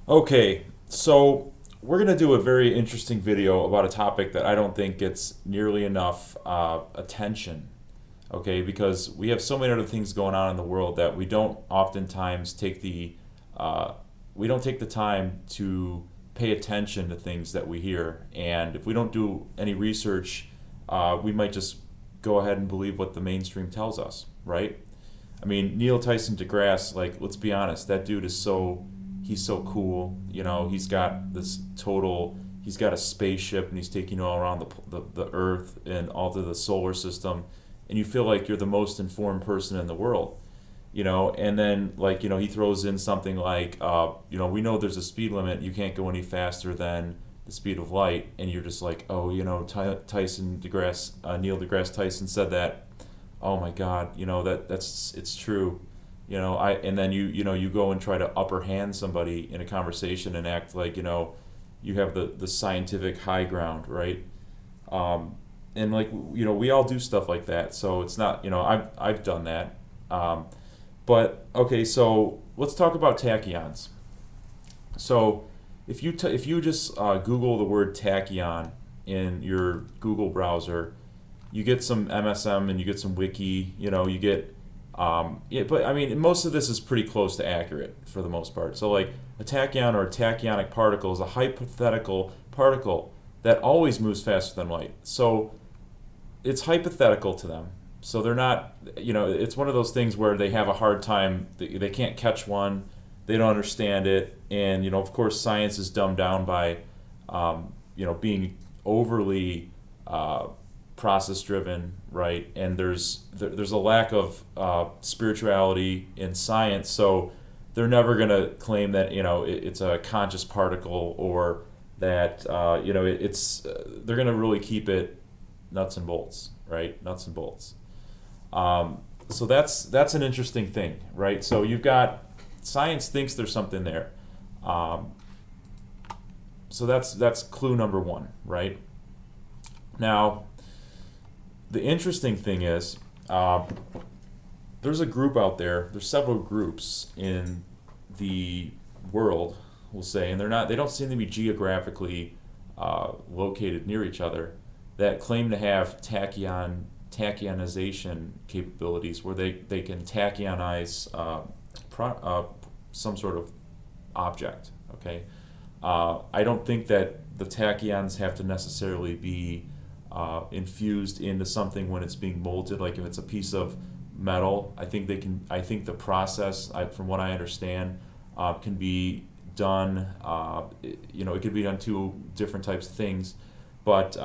Okay, so we're going to do a very interesting video about a topic that I don't think gets nearly enough attention. Okay, because we have so many other things going on in the world that we don't oftentimes take uh, we don't take the time to pay attention to things that we hear, and if we don't do any research, we might just go ahead and believe what the mainstream tells us, right? I mean, Neil Tyson Degrasse, like, let's be honest, that dude is he's so cool. You know, he's got a spaceship and he's taking you all around the Earth and all to the solar system. And you feel like you're the most informed person in the world, you know, and then like, you know, he throws in something like, you know, we know there's a speed limit. You can't go any faster than the speed of light. And you're just like, oh, you know, Neil deGrasse Tyson said that. Oh my God, you know it's true, you know. And then you know you go and try to upper hand somebody in a conversation and act like you know you have the scientific high ground, right? Um, and like you know we all do stuff like that, so it's not you know I've done that. Um, but okay, so let's talk about tachyons. So if you just Google the word tachyon in your Google browser, you get some MSM and you get some wiki. You know, you get yeah, but I mean, most of this is pretty close to accurate for the most part. So like a tachyon or a tachyonic particle is a hypothetical particle that always moves faster than light. So it's hypothetical to them. So they're not, you know, it's one of those things where they have a hard time. They can't catch one. They don't understand it, and you know, of course, science is dumbed down by, you know, being overly uh, process driven, right? And there's a lack of spirituality in science, so they're never gonna claim that you know it's a conscious particle or that you know they're gonna really keep it nuts and bolts, right? Nuts and bolts. So that's an interesting thing, right? So you've got science thinks there's something there. Um, so that's clue number one, right? Now the interesting thing is there's a group out there. There's several groups in the world, we'll say, and they don't seem to be geographically located near each other that claim to have tachyonization capabilities where they can tachyonize some sort of object. Okay, I don't think that the tachyons have to necessarily be infused into something when it's being molded. Like if it's a piece of metal, I think they can. I think the process, from what I understand, can be done. You know, it could be done two different types of things, but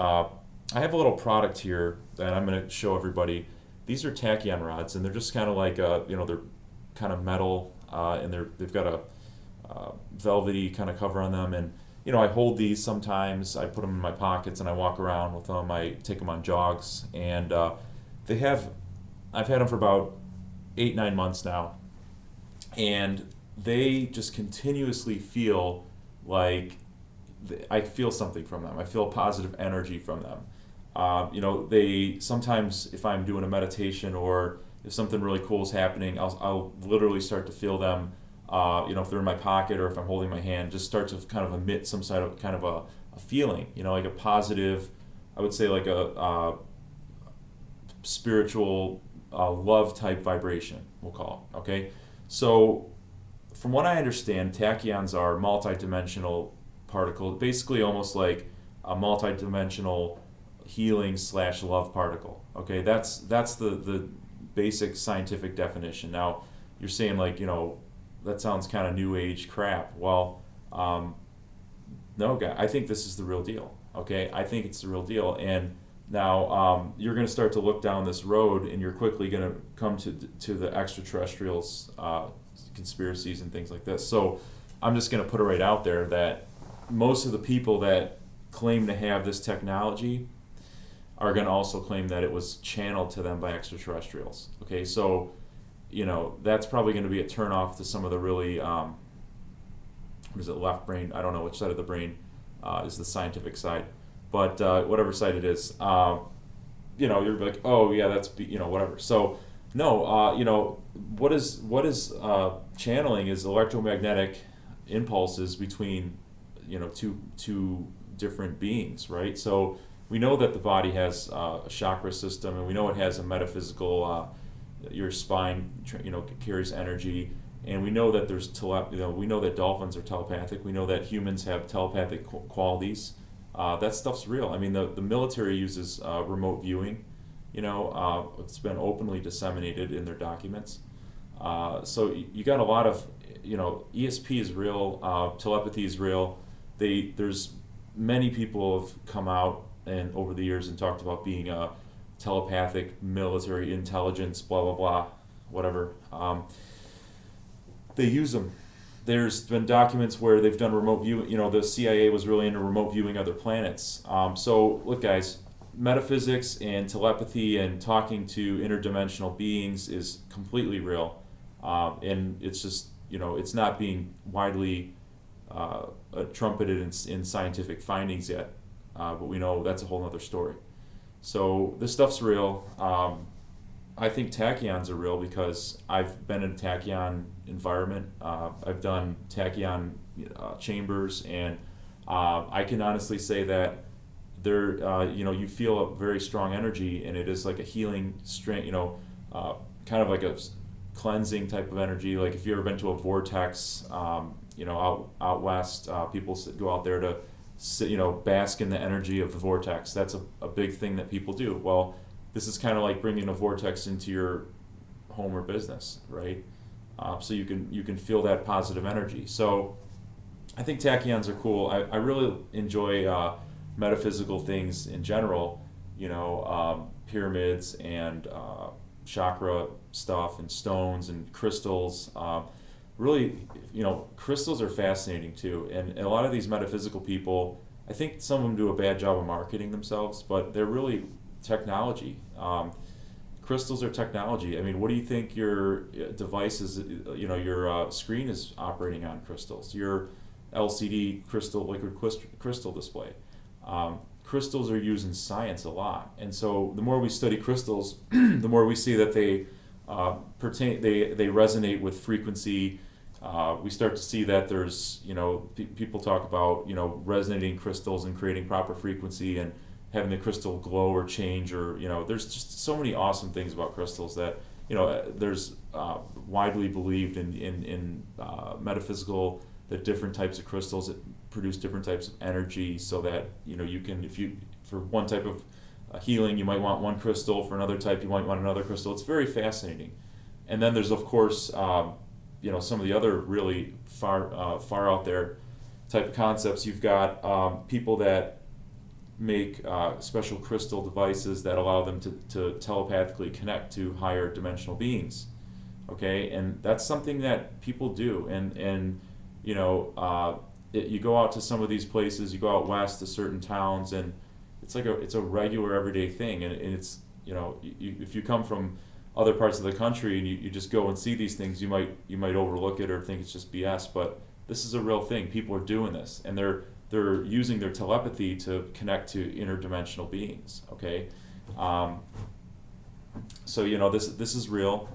I have a little product here that I'm going to show everybody. These are tachyon rods, and they're just kind of like you know they're kind of metal, and they've got a velvety kind of cover on them. And you know I hold these sometimes. I put them in my pockets and I walk around with them. I take them on jogs, and they have. I've had them for about 8 9 months now, and they just continuously feel like I feel something from them. I feel positive energy from them. You know, they sometimes if I'm doing a meditation or if something really cool is happening, I'll literally start to feel them. You know, if they're in my pocket or if I'm holding my hand, just start to kind of emit some sort of kind of a feeling. You know, like a positive. I would say like a spiritual love type vibration. We'll call it. Okay, so from what I understand, tachyons are multidimensional particles, basically almost like a multidimensional healing slash love particle. Okay, that's the basic scientific definition. Now, you're saying like you know that sounds kind of new age crap. Well, no, guy, I think this is the real deal. Okay, I think it's the real deal, and now you're going to start to look down this road, and you're quickly going to come to the extraterrestrials, conspiracies, and things like this. So I'm just going to put it right out there that most of the people that claim to have this technology are going to also claim that it was channeled to them by extraterrestrials. Okay, so you know that's probably going to be a turnoff to some of the really what is it, left brain? I don't know which side of the brain is the scientific side, but whatever side it is, you know, you're like, oh yeah, that's you know whatever. So no, you know what is channeling is electromagnetic impulses between, two different beings, right? So we know that the body has a chakra system, and we know it has a metaphysical. Your spine, carries energy, and we know that we know that dolphins are telepathic. We know that humans have telepathic qualities. That stuff's real. I mean, the military uses remote viewing. It's been openly disseminated in their documents. So you got a lot of, ESP is real, telepathy is real. There's many people have come out and over the years and talked about being telepathic military intelligence, blah blah blah, whatever. They use them. There's been documents where they've done remote view. The CIA was really into remote viewing other planets. So look, guys, metaphysics and telepathy and talking to interdimensional beings is completely real, and it's just it's not being widely trumpeted in scientific findings yet, but we know that's a whole other story. So this stuff's real. I think tachyons are real because I've been in a tachyon environment. I've done tachyon chambers, and I can honestly say that you feel a very strong energy, and it is like a healing strength, kind of like a cleansing type of energy. Like if you've ever been to a vortex, out west, people go out there to bask in the energy of the vortex. That's a big thing that people do. Well, this is kind of like bringing a vortex into your home or business, right? So you can feel that positive energy. So I think tachyons are cool. I really enjoy metaphysical things in general, pyramids and chakra stuff and stones and crystals. Really, crystals are fascinating too. And a lot of these metaphysical people, I think some of them do a bad job of marketing themselves, but they're really technology. Crystals are technology. I mean, what do you think your device is, your screen is operating on? Crystals. Your LCD liquid crystal display. Crystals are used in science a lot. And so the more we study crystals, the more we see that they resonate with frequency. We start to see that there's, people talk about, resonating crystals and creating proper frequency and having the crystal glow or change, or, there's just so many awesome things about crystals that, there's widely believed in metaphysical, that different types of crystals that produce different types of energy, so that, you can, for one type of healing, you might want one crystal. For another type, you might want another crystal. It's very fascinating. And then there's, of course, some of the other really far out there type of concepts. You've got people that make special crystal devices that allow them to telepathically connect to higher dimensional beings. Okay, and that's something that people do. And you go out to some of these places. You go out west to certain towns, and it's a regular everyday thing. And it's if you come from other parts of the country and you just go and see these things, you might overlook it or think it's just BS. But this is a real thing. People are doing this, and they're using their telepathy to connect to interdimensional beings. Okay, so this is real.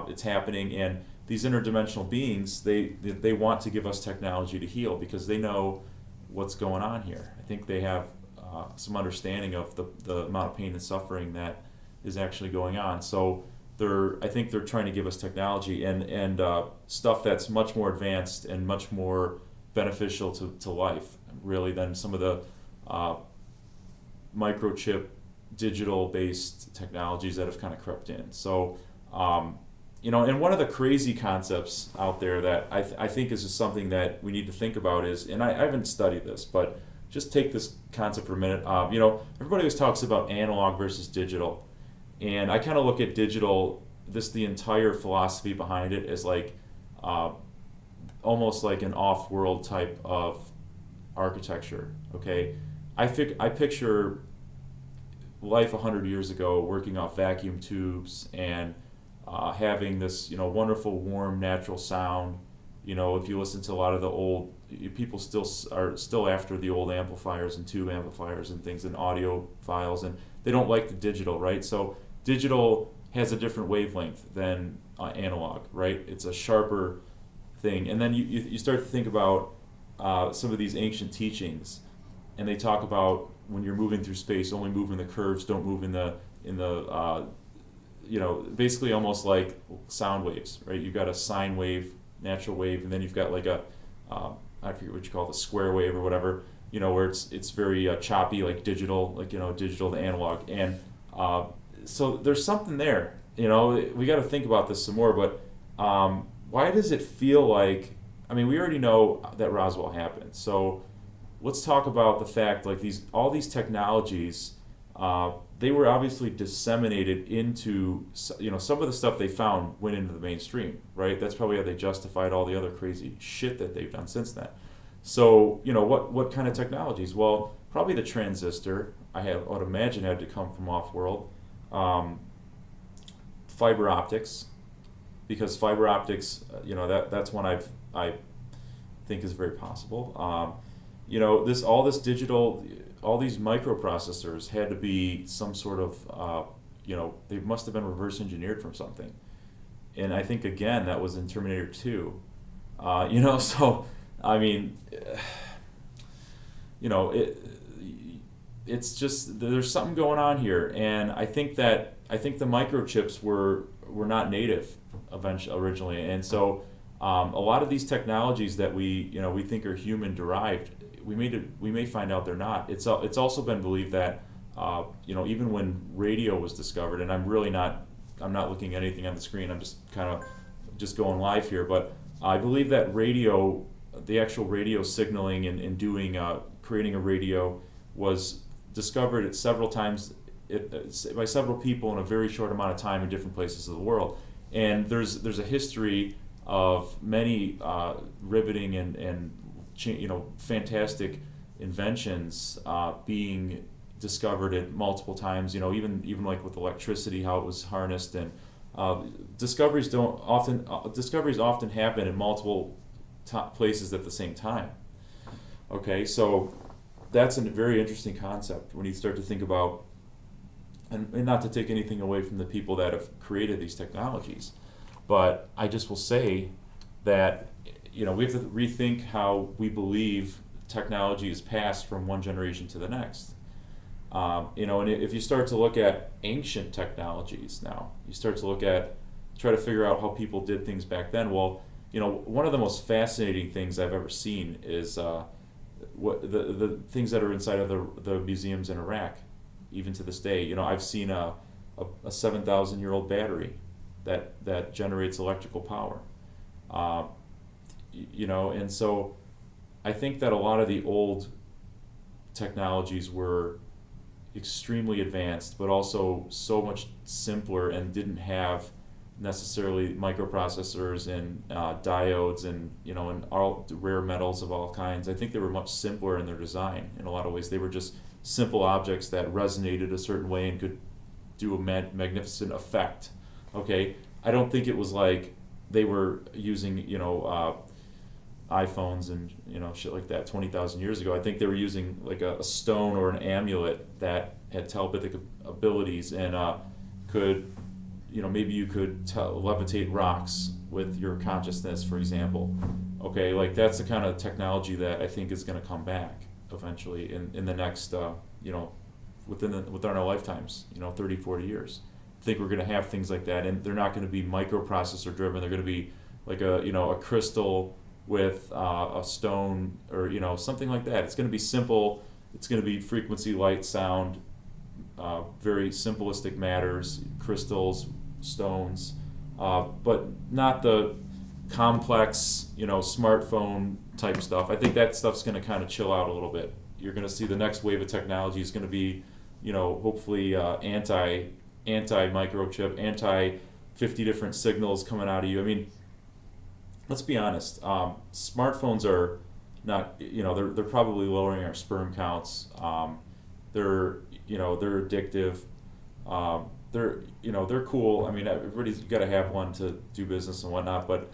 It's happening, and these interdimensional beings, they want to give us technology to heal because they know what's going on here. I think they have some understanding of the amount of pain and suffering that is actually going on. So I think they're trying to give us technology and stuff that's much more advanced and much more beneficial to life, really, than some of the microchip, digital-based technologies that have kind of crept in. So, and one of the crazy concepts out there that I think is just something that we need to think about is, and I haven't studied this, but just take this concept for a minute. Everybody always talks about analog versus digital. And I kind of look at digital, the entire philosophy behind it is like almost like an off-world type of architecture. Okay, I picture life 100 years ago, working off vacuum tubes and having this wonderful warm natural sound. If you listen to a lot of the old people, are still after the old amplifiers and tube amplifiers and things and audio files, and they don't like the digital, right? So digital has a different wavelength than analog, right? It's a sharper thing. And then you start to think about some of these ancient teachings, and they talk about when you're moving through space, only move in the curves, don't move in the basically almost like sound waves, right? You've got a sine wave, natural wave, and then you've got like a I forget what you call it, the square wave or whatever, where it's very choppy, like digital, digital to analog, and so there's something there. We got to think about this some more, but why does it feel like? I mean, we already know that Roswell happened, so let's talk about the fact like all these technologies. They were obviously disseminated into, some of the stuff they found went into the mainstream, right? That's probably how they justified all the other crazy shit that they've done since then. So, what kind of technologies? Well, probably the transistor, I would imagine, had to come from off-world. Fiber optics, because fiber optics, that's one I think is very possible. All this digital, all these microprocessors had to be some sort of, they must have been reverse engineered from something. And I think, again, that was in Terminator 2. So, I mean, it's just, there's something going on here. And I think the microchips were not native originally. And so a lot of these technologies that we think are human derived, we may find out they're not. It's also been believed that even when radio was discovered, and I'm not looking at anything on the screen. I'm just kind of just going live here, but I believe that the actual radio signaling and doing creating a radio was discovered several times by several people in a very short amount of time in different places of the world. And there's a history of many riveting and fantastic inventions being discovered at multiple times. Even like with electricity, how it was harnessed, and discoveries often happen in multiple places at the same time. Okay, so that's a very interesting concept when you start to think about, and not to take anything away from the people that have created these technologies, but I just will say that we have to rethink how we believe technology is passed from one generation to the next. And if you start to look at ancient technologies now, you start to try to figure out how people did things back then. Well, one of the most fascinating things I've ever seen is what the things that are inside of the museums in Iraq, even to this day. I've seen a 7,000-year-old battery that generates electrical power. And so I think that a lot of the old technologies were extremely advanced, but also so much simpler and didn't have necessarily microprocessors and diodes and and all rare metals of all kinds. I think they were much simpler in their design in a lot of ways. They were just simple objects that resonated a certain way and could do a magnificent effect. Okay, I don't think it was like they were using iPhones and shit like that 20,000 years ago. I think they were using like a stone or an amulet that had telepathic abilities and could maybe you could levitate rocks with your consciousness, for example. Okay, like that's the kind of technology that I think is going to come back eventually in the next within our lifetimes, 30, 40 years. I think we're going to have things like that, and they're not going to be microprocessor driven. They're going to be like a crystal with a stone or something like that. It's going to be simple. It's going to be frequency, light, sound, very simplistic matters, crystals, stones, but not the complex smartphone type stuff. I think that stuff's going to kind of chill out a little bit. You're going to see the next wave of technology is going to be hopefully anti microchip, anti 50 different signals coming out of you. I mean, let's be honest. Smartphones are not. They're probably lowering our sperm counts. They're addictive. They're cool. I mean, everybody's got to have one to do business and whatnot. But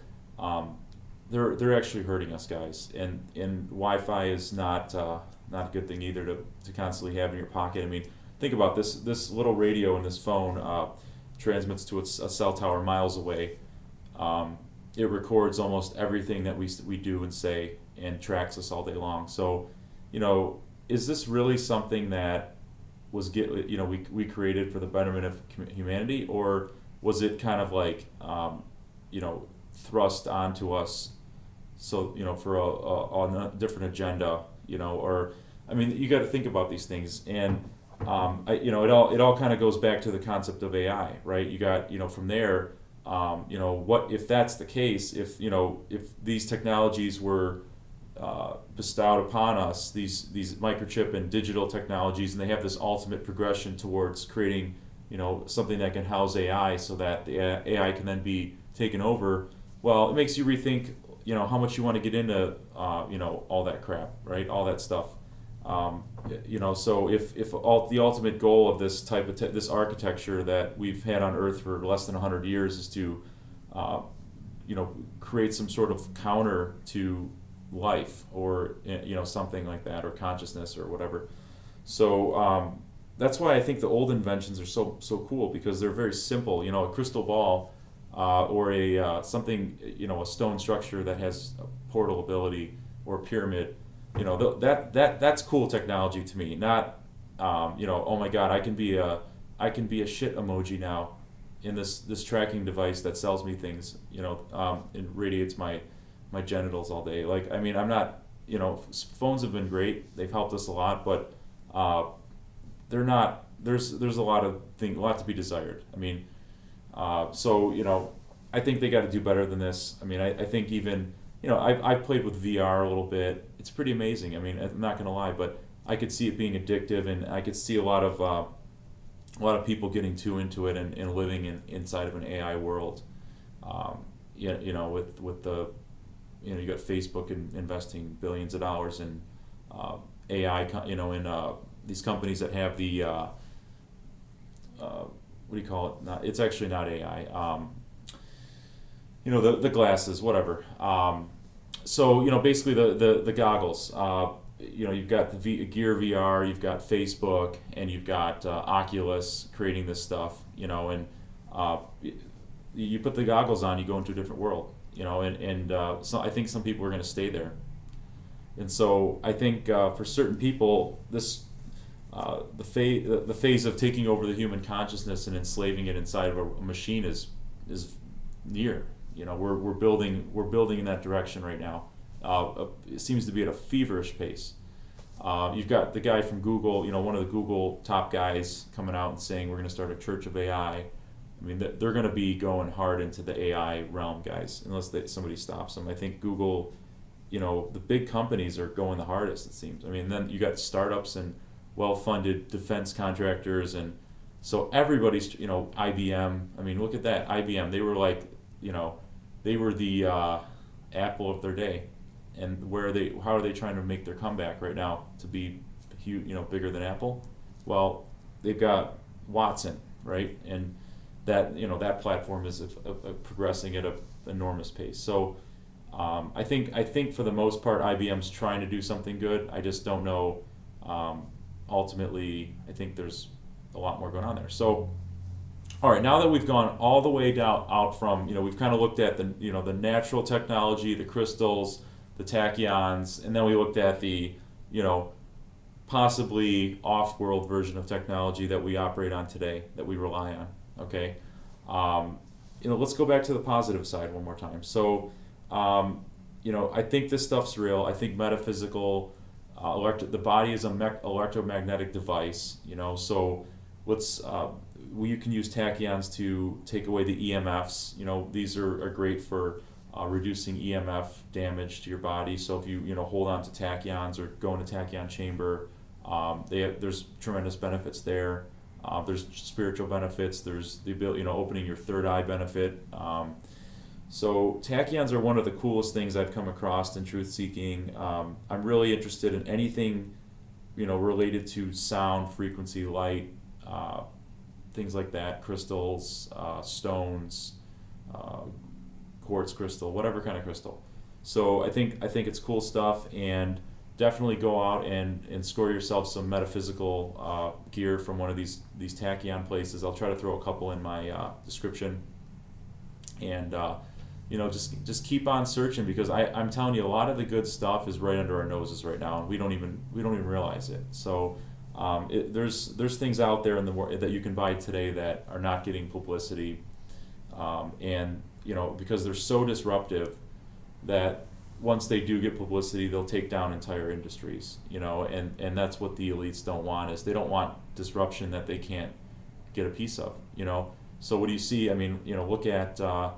they're actually hurting us, guys. And Wi-Fi is not a good thing either to constantly have in your pocket. I mean, think about this. This little radio in this phone transmits to a cell tower miles away. it records almost everything that we do and say and tracks us all day long. So, is this really something that we created for the betterment of humanity, or was it kind of like thrust onto us so for a different agenda, or I mean, you got to think about these things, and it all kind of goes back to the concept of AI, right? You got from there, what if that's the case? If these technologies were bestowed upon us, these microchip and digital technologies, and they have this ultimate progression towards creating something that can house AI, so that the AI can then be taken over. Well, it makes you rethink how much you want to get into all that crap, right? All that stuff. So if the ultimate goal of this type of this architecture that we've had on Earth for less than 100 years is to create some sort of counter to life, or something like that, or consciousness, or whatever. So that's why I think the old inventions are so cool, because they're very simple. A crystal ball, or a something, a stone structure that has a portal ability, or a pyramid. That's cool technology to me. Not oh my God, I can be a shit emoji now in this tracking device that sells me things. It radiates my genitals all day. Like, I mean, I'm not. Phones have been great. They've helped us a lot, but they're not. There's a lot to be desired. I mean, so I think they got to do better than this. I mean, I think even I've played with VR a little bit. It's pretty amazing. I mean, I'm not gonna lie, but I could see it being addictive, and I could see a lot of people getting too into it and living inside of an AI world. With the you got Facebook investing billions of dollars in AI, in these companies that have the what do you call it? It's actually not AI. The glasses, whatever. So basically the goggles. You've got the Gear VR, you've got Facebook, and you've got Oculus creating this stuff. And you put the goggles on, you go into a different world. So I think some people are going to stay there. And so I think for certain people, this the phase of taking over the human consciousness and enslaving it inside of a machine is near. We're building in that direction right now. It seems to be at a feverish pace. You've got the guy from Google, one of the Google top guys, coming out and saying we're going to start a church of AI. I mean, they're going to be going hard into the AI realm, guys, unless somebody stops them. I think Google, the big companies are going the hardest, it seems. I mean, then you got startups and well-funded defense contractors, and so everybody's, IBM. I mean, look at that, IBM. They were like, they were the Apple of their day, and how are they trying to make their comeback right now to be huge, bigger than Apple? Well, they've got Watson, right, and that platform is progressing at an enormous pace. So I think for the most part, IBM's trying to do something good. I just don't know. Ultimately, I think there's a lot more going on there. So. All right, now that we've gone all the way out from, we've kind of looked at the natural technology, the crystals, the tachyons, and then we looked at the, possibly off-world version of technology that we operate on today, that we rely on. Okay, let's go back to the positive side one more time. So, I think this stuff's real. I think metaphysical, the body is an electromagnetic device. So let's. You can use tachyons to take away the EMFs. These are great for reducing EMF damage to your body. So if you hold on to tachyons or go in a tachyon chamber, there's tremendous benefits there. There's spiritual benefits. There's the ability, opening your third eye benefit. So tachyons are one of the coolest things I've come across in truth seeking. I'm really interested in anything, related to sound, frequency, light. Things like that, crystals, stones, quartz crystal, whatever kind of crystal. So I think it's cool stuff, and definitely go out and score yourself some metaphysical gear from one of these tachyon places. I'll try to throw a couple in my description. And just keep on searching, because I'm telling you, a lot of the good stuff is right under our noses right now, and we don't even realize it. So there's things out there in the world that you can buy today that are not getting publicity, and because they're so disruptive that once they do get publicity, they'll take down entire industries. And that's what the elites don't want, is they don't want disruption that they can't get a piece of. So what do you see? I mean, look at a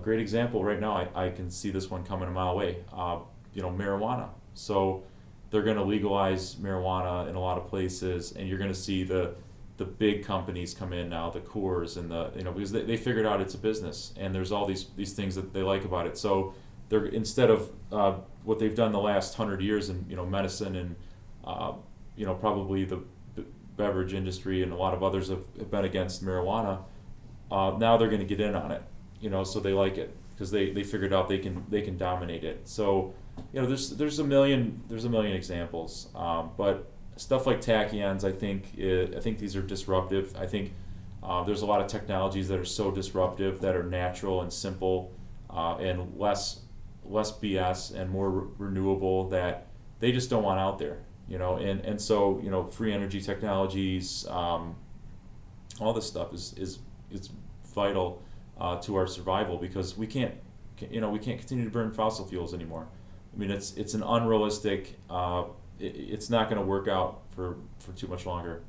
great example right now. I can see this one coming a mile away. Marijuana. So they're going to legalize marijuana in a lot of places, and you're going to see the big companies come in now, the Coors and because they figured out it's a business, and there's all these things that they like about it. So they're, instead of what they've done the last 100 years in medicine and probably the beverage industry and a lot of others have been against marijuana. Now they're going to get in on it, so they like it because they figured out they can dominate it. So there's a million examples, but stuff like tachyons, I think these are disruptive. I think there's a lot of technologies that are so disruptive that are natural and simple, and less BS and more renewable, that they just don't want out there. And so free energy technologies, all this stuff is vital to our survival, because we can't continue to burn fossil fuels anymore. I mean, it's an unrealistic. It's not going to work out for too much longer.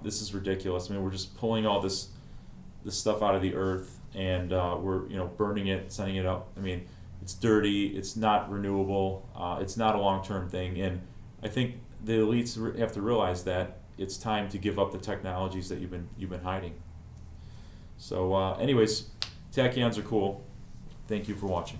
This is ridiculous. I mean, we're just pulling all this stuff out of the earth, and we're burning it, sending it up. I mean, it's dirty. It's not renewable. It's not a long-term thing, and I think the elites have to realize that it's time to give up the technologies that you've been hiding. So, anyways, tachyons are cool. Thank you for watching.